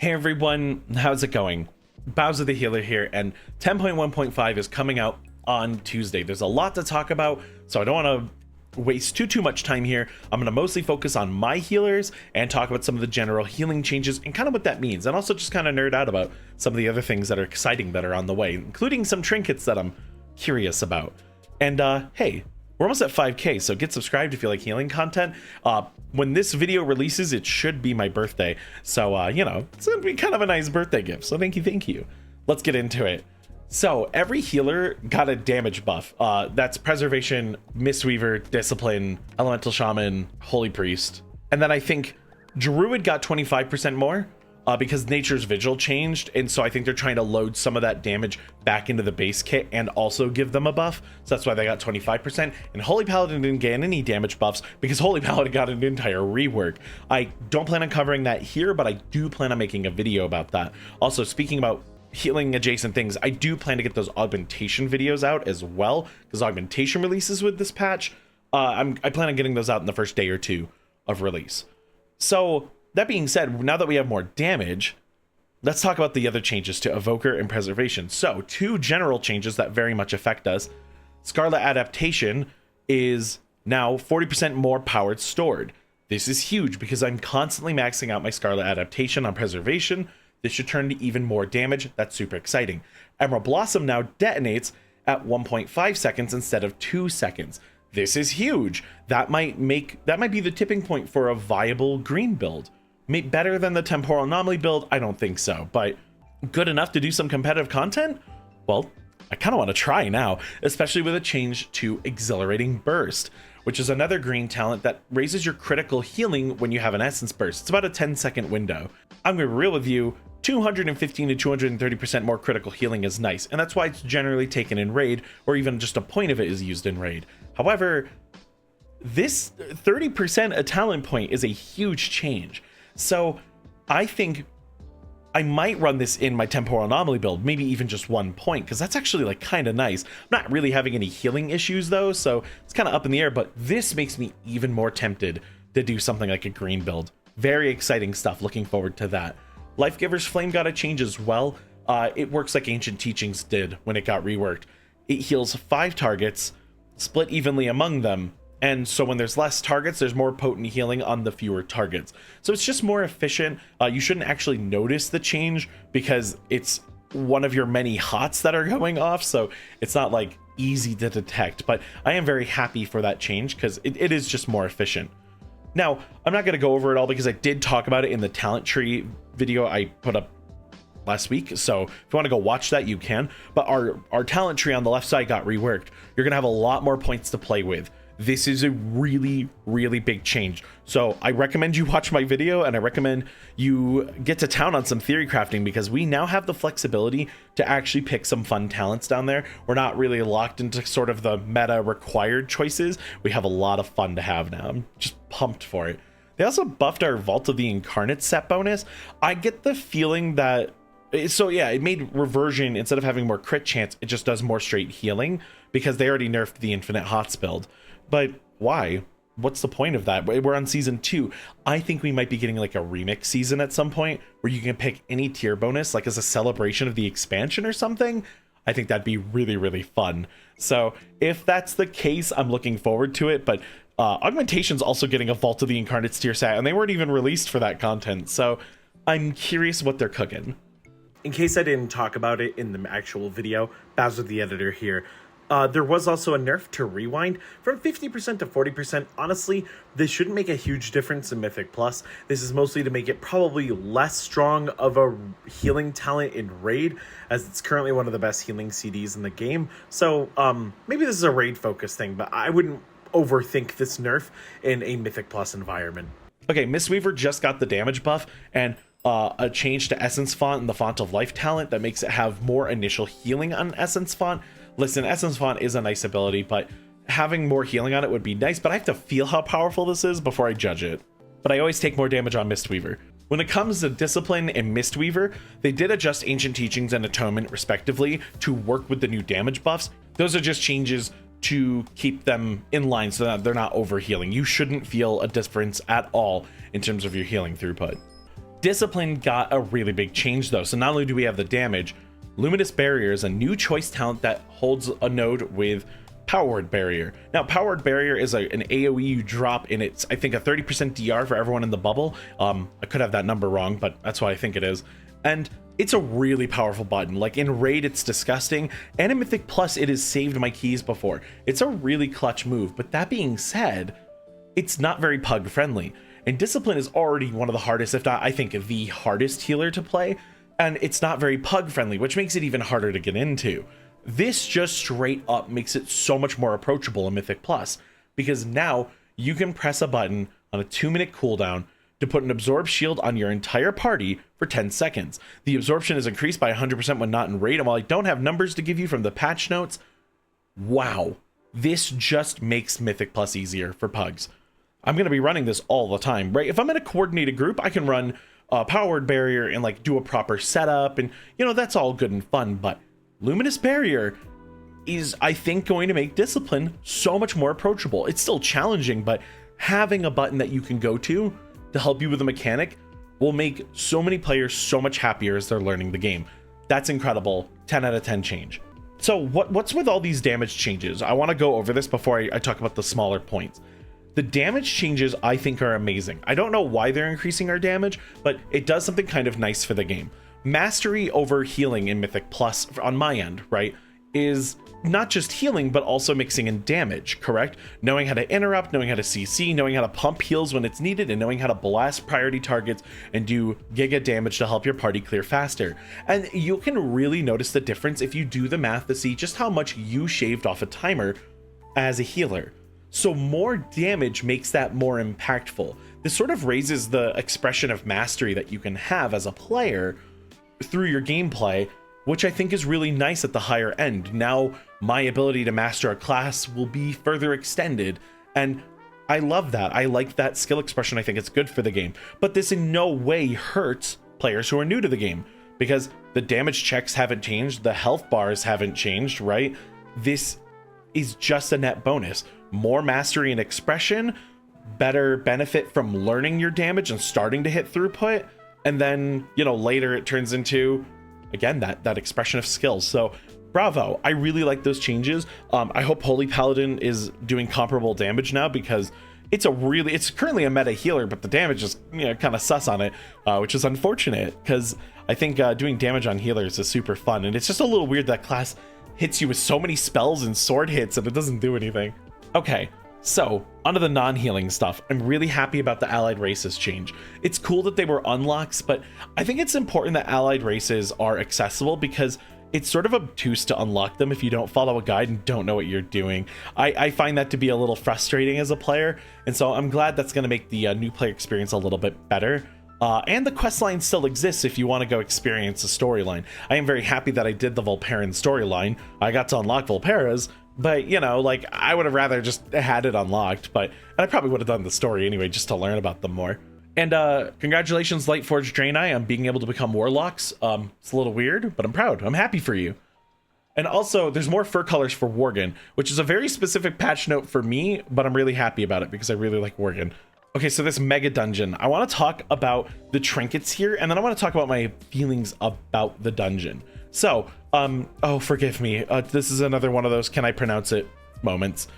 Hey everyone, how's it going? Bowser the Healer here, and 10.1.5 is coming out on Tuesday. There's a lot to talk about, so I don't want to waste too much time here. I'm going to mostly focus on my healers and talk about some of the general healing changes and kind of what that means, and also just kind of nerd out about some of the other things that are exciting that are on the way, including some trinkets that I'm curious about. And hey, we're almost at 5K, so get subscribed if you like healing content. When this video releases, it should be my birthday. So, you know, it's gonna be kind of a nice birthday gift. So thank you. Let's get into it. So every healer got a damage buff. That's Preservation, Mistweaver, Discipline, Elemental Shaman, Holy Priest. And then I think Druid got 25% more. Because Nature's Vigil changed, and so I think they're trying to load some of that damage back into the base kit and also give them a buff, so that's why they got 25%. And Holy Paladin didn't get any damage buffs because Holy Paladin got an entire rework. I don't plan on covering that here, but I do plan on making a video about that. Also, speaking about healing adjacent things, I do plan to get those augmentation videos out as well, because augmentation releases with this patch. I plan on getting those out in the first day or two of release. So that being said, now that we have more damage, let's talk about the other changes to Evoker and Preservation. So, two general changes that very much affect us. Scarlet Adaptation is now 40% more power stored. This is huge because I'm constantly maxing out my Scarlet Adaptation on Preservation. This should turn to even more damage. That's super exciting. Emerald Blossom now detonates at 1.5 seconds instead of 2 seconds. This is huge. That might be the tipping point for a viable green build. Better than the Temporal Anomaly build? I don't think so, but good enough to do some competitive content? Well, I kind of want to try now, especially with a change to Exhilarating Burst, which is another green talent that raises your critical healing when you have an Essence Burst. It's about a 10-second window. I'm going to be real with you, 215 to 230% more critical healing is nice, and that's why it's generally taken in Raid, or even just a point of it is used in Raid. However, this 30% a talent point is a huge change. So I think I might run this in my Temporal Anomaly build, maybe even just 1 point, because that's actually like kind of nice. I'm not really having any healing issues though, so it's kind of up in the air, but this makes me even more tempted to do something like a green build. Very exciting stuff, looking forward to that. Lifegiver's Flame got a change as well. It works like Ancient Teachings did when it got reworked. It heals 5 targets, split evenly among them, and so when there's less targets, there's more potent healing on the fewer targets. So it's just more efficient. You shouldn't actually notice the change because it's one of your many HOTS that are going off, so it's not like easy to detect, but I am very happy for that change because it is just more efficient. Now, I'm not going to go over it all because I did talk about it in the talent tree video I put up last week, so if you want to go watch that, you can. But our talent tree on the left side got reworked. You're going to have a lot more points to play with. This is a really big change. So I recommend you watch my video, and I recommend you get to town on some theory crafting because we now have the flexibility to actually pick some fun talents down there. We're not really locked into sort of the meta required choices. We have a lot of fun to have now. I'm just pumped for it. They also buffed our Vault of the Incarnate set bonus. I get the feeling that, so yeah, it made Reversion, instead of having more crit chance, it just does more straight healing because they already nerfed the Infinite Hots build. But why? What's the point of that? We're on season 2. I think we might be getting like a remix season at some point where you can pick any tier bonus, like as a celebration of the expansion or something. I think that'd be really fun. So if that's the case, I'm looking forward to it. But Augmentation's also getting a Vault of the Incarnates tier set, and they weren't even released for that content. So I'm curious what they're cooking. In case I didn't talk about it in the actual video, Bowser the Editor here. There was also a nerf to Rewind from 50% to 40%. Honestly, this shouldn't make a huge difference in Mythic Plus. This is mostly to make it probably less strong of a healing talent in Raid, as it's currently one of the best healing CDs in the game. So maybe this is a Raid focus thing, but I wouldn't overthink this nerf in a Mythic Plus environment. Okay, Mistweaver just got the damage buff, and a change to Essence Font and the Font of Life talent that makes it have more initial healing on Essence Font. Listen, Essence Font is a nice ability, but having more healing on it would be nice, but I have to feel how powerful this is before I judge it. But I always take more damage on Mistweaver. When it comes to Discipline and Mistweaver, they did adjust Ancient Teachings and Atonement respectively to work with the new damage buffs. Those are just changes to keep them in line so that they're not overhealing. You shouldn't feel a difference at all in terms of your healing throughput. Discipline got a really big change though. So not only do we have the damage, Luminous Barrier is a new choice talent that holds a node with Powered Barrier. Now, Powered Barrier is an AoE you drop, and it's, I think, a 30% DR for everyone in the bubble. I could have that number wrong, but that's what I think it is. And it's a really powerful button. Like in Raid, it's disgusting, and in Mythic Plus, it has saved my keys before. It's a really clutch move, but that being said, it's not very pug friendly. And Discipline is already one of the hardest, if not, I think, the hardest healer to play, and it's not very pug friendly, which makes it even harder to get into. This just straight up makes it so much more approachable in Mythic Plus, because now you can press a button on a 2-minute cooldown to put an absorb shield on your entire party for 10 seconds. The absorption is increased by 100% when not in raid, and while I don't have numbers to give you from the patch notes, wow, this just makes Mythic Plus easier for pugs. I'm going to be running this all the time, right? If I'm in a coordinated group, I can run a Powered Barrier and like do a proper setup, and you know, that's all good and fun, but Luminous Barrier is, I think, going to make Discipline so much more approachable. It's still challenging, but having a button that you can go to help you with a mechanic will make so many players so much happier as they're learning the game. That's incredible. 10 out of 10 change. So what's with all these damage changes? I want to go over this before I talk about the smaller points. The damage changes, I think, are amazing. I don't know why they're increasing our damage, but it does something kind of nice for the game. Mastery over healing in Mythic Plus, on my end, right, is not just healing, but also mixing in damage, correct? Knowing how to interrupt, knowing how to CC, knowing how to pump heals when it's needed, and knowing how to blast priority targets and do giga damage to help your party clear faster. And you can really notice the difference if you do the math to see just how much you shaved off a timer as a healer. So more damage makes that more impactful. This sort of raises the expression of mastery that you can have as a player through your gameplay, which I think is really nice at the higher end. Now my ability to master a class will be further extended, and I love that. I like that skill expression. I think it's good for the game, but this in no way hurts players who are new to the game, because the damage checks haven't changed, the health bars haven't changed, right? This is just a net bonus. More mastery and expression, better benefit from learning your damage and starting to hit throughput, and then, you know, later it turns into, again, that expression of skills. So bravo, I really like those changes. I hope Holy Paladin is doing comparable damage now, because it's currently a meta healer, but the damage is, you know, kind of sus on it, which is unfortunate, because I think doing damage on healers is super fun, and it's just a little weird that class hits you with so many spells and sword hits and it doesn't do anything. Okay, so onto the non-healing stuff. I'm really happy about the allied races change. It's cool that they were unlocks, but I think it's important that allied races are accessible, because it's sort of obtuse to unlock them if you don't follow a guide and don't know what you're doing. I find that to be a little frustrating as a player, and so I'm glad that's going to make the new player experience a little bit better. And the quest line still exists if you want to go experience the storyline. I am very happy that I did the Volparan storyline. I got to unlock Volparas, but, you know, like, I would have rather just had it unlocked, but I probably would have done the story anyway just to learn about them more. And congratulations, Lightforged Draenei, on being able to become warlocks. It's a little weird, but I'm proud. I'm happy for you. And also, there's more fur colors for Worgen, which is a very specific patch note for me, but I'm really happy about it because I really like Worgen. Okay, so this mega dungeon, I want to talk about the trinkets here, and then I want to talk about my feelings about the dungeon. So, oh, forgive me. This is another one of those can I pronounce it moments.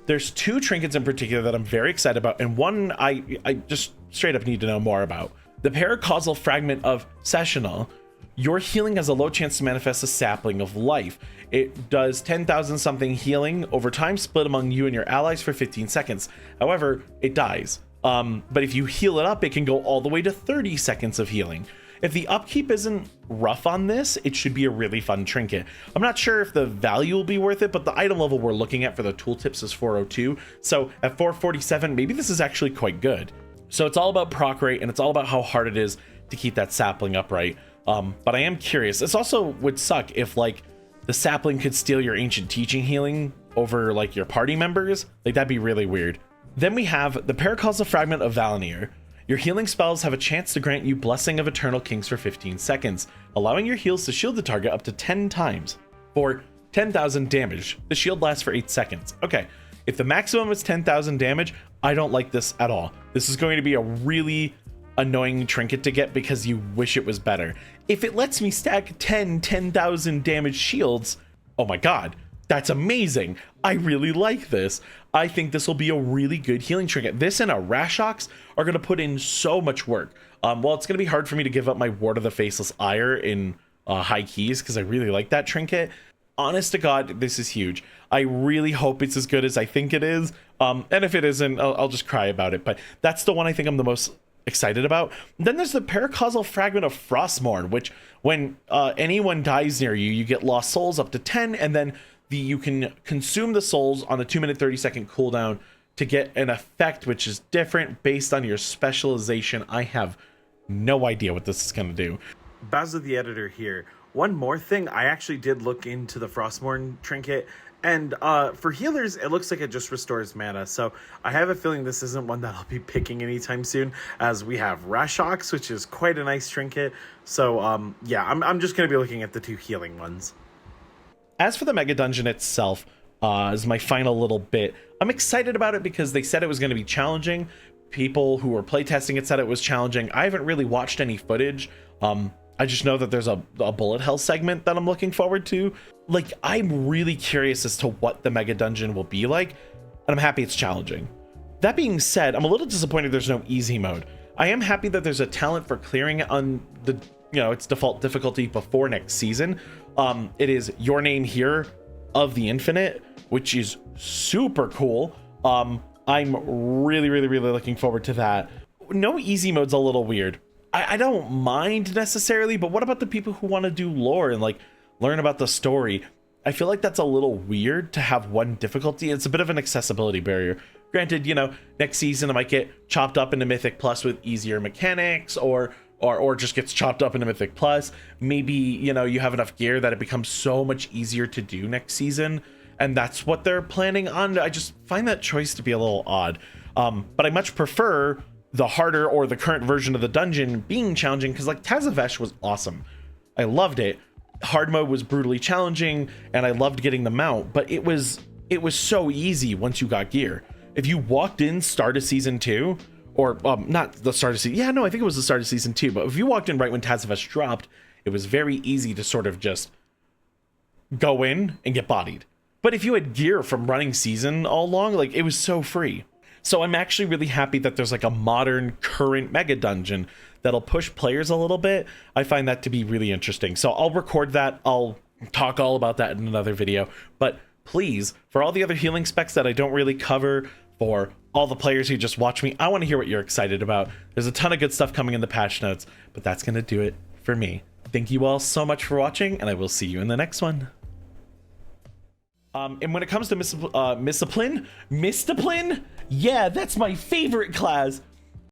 There's two trinkets in particular that I'm very excited about, and one I just straight up need to know more about. The Paracausal Fragment of Sessional. Your healing has a low chance to manifest a sapling of life. It does 10,000 something healing over time, split among you and your allies for 15 seconds. However, it dies. But if you heal it up, it can go all the way to 30 seconds of healing. If the upkeep isn't rough on this, it should be a really fun trinket. I'm not sure if the value will be worth it, but the item level we're looking at for the tooltips is 402. So at 447, maybe this is actually quite good. So it's all about proc rate, and it's all about how hard it is to keep that sapling upright. But I am curious. This also would suck if, like, the sapling could steal your ancient teaching healing over, like, your party members. Like, that'd be really weird. Then we have the Paracausal Fragment of Valinir. Your healing spells have a chance to grant you Blessing of Eternal Kings for 15 seconds, allowing your heals to shield the target up to 10 times. For 10,000 damage, the shield lasts for 8 seconds. Okay, if the maximum is 10,000 damage, I don't like this at all. This is going to be a really annoying trinket to get because you wish it was better. If it lets me stack 10,000 damage shields, oh my god, that's amazing. I really like this. I think this will be a really good healing trinket. This and a Rashox are going to put in so much work. Well, it's going to be hard for me to give up my Ward of the Faceless Ire in high keys because I really like that trinket. Honest to God, this is huge. I really hope it's as good as I think it is. And if it isn't, I'll just cry about it. But that's the one I think I'm the most excited about. Then there's the Paracausal Fragment of Frostmourne, which when anyone dies near you, you get lost souls up to 10, and then you can consume the souls on a 2-minute 30-second cooldown to get an effect which is different based on your specialization. I have no idea what this is going to do. Bowser the Editor here. One more thing, I actually did look into the Frostmourne trinket, and for healers, it looks like it just restores mana, so I have a feeling this isn't one that I'll be picking anytime soon, as we have Rashox, which is quite a nice trinket, so yeah, I'm just going to be looking at the 2 healing ones. As for the Mega Dungeon itself, as my final little bit, I'm excited about it because they said it was going to be challenging. People who were playtesting it said it was challenging. I haven't really watched any footage. I just know that there's a bullet hell segment that I'm looking forward to. Like, I'm really curious as to what the Mega Dungeon will be like, and I'm happy it's challenging. That being said, I'm a little disappointed there's no easy mode. I am happy that there's a talent for clearing it on the, its default difficulty before next season. It is Your Name Here of the Infinite, which is super cool. I'm really looking forward to that. No easy mode's a little weird. I don't mind necessarily, but what about the people who want to do lore and like learn about the story? I feel like that's a little weird to have one difficulty. It's a bit of an accessibility barrier. Granted, next season it might get chopped up into Mythic Plus with easier mechanics, or just gets chopped up into Mythic Plus. Maybe, you have enough gear that it becomes so much easier to do next season, and that's what they're planning on. I just find that choice to be a little odd. But I much prefer the harder or the current version of the dungeon being challenging, because like Jazzhop was awesome. I loved it. Hard mode was brutally challenging, and I loved getting the mount, but it was so easy once you got gear. If you walked in start of season 2, or not the start of season, yeah, no, I think it was the start of season 2, but if you walked in right when Jazzhop dropped, it was very easy to sort of just go in and get bodied. But if you had gear from running season all along, like, it was so free. So I'm actually really happy that there's like a modern current mega dungeon that'll push players a little bit. I find that to be really interesting. So I'll record that. I'll talk all about that in another video. But please, for all the other healing specs that I don't really cover, for all the players who just watch me, I want to hear what you're excited about. There's a ton of good stuff coming in the patch notes, but that's going to do it for me. Thank you all so much for watching, and I will see you in the next one. And when it comes to Misdiscipline, yeah, that's my favorite class.